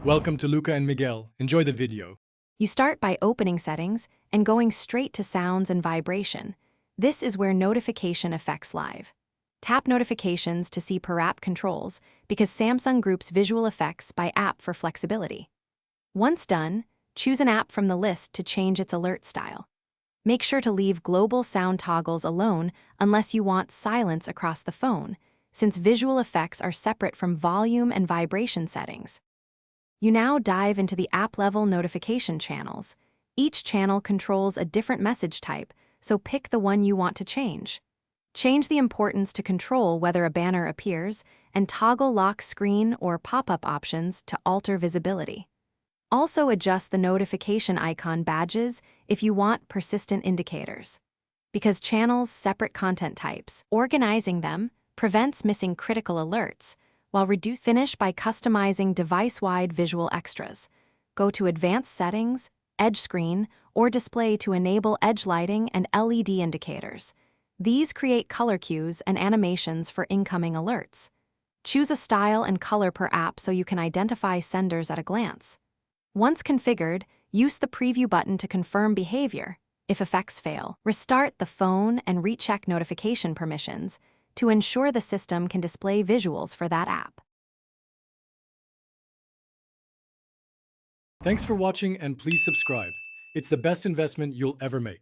Welcome to Luca and Miguel. Enjoy the video. You start by opening Settings and going straight to Sounds and Vibration. This is where Notification Effects live. Tap Notifications to see per app controls because Samsung groups visual effects by app for flexibility. Once done, choose an app from the list to change its alert style. Make sure to leave global sound toggles alone unless you want silence across the phone, since visual effects are separate from volume and vibration settings. You now dive into the app-level notification channels. Each channel controls a different message type, so pick the one you want to change. Change the importance to control whether a banner appears, and toggle lock screen or pop-up options to alter visibility. Also adjust the notification icon badges if you want persistent indicators. Because channels separate content types, organizing them prevents missing critical alerts, while finish by customizing device-wide visual extras. Go to Advanced Settings, Edge Screen, or Display to enable edge lighting and LED indicators. These create color cues and animations for incoming alerts. Choose a style and color per app so you can identify senders at a glance. Once configured, use the Preview button to confirm behavior. If effects fail, restart the phone and recheck notification permissions to ensure the system can display visuals for that app. Thanks for watching and please subscribe. It's the best investment you'll ever make.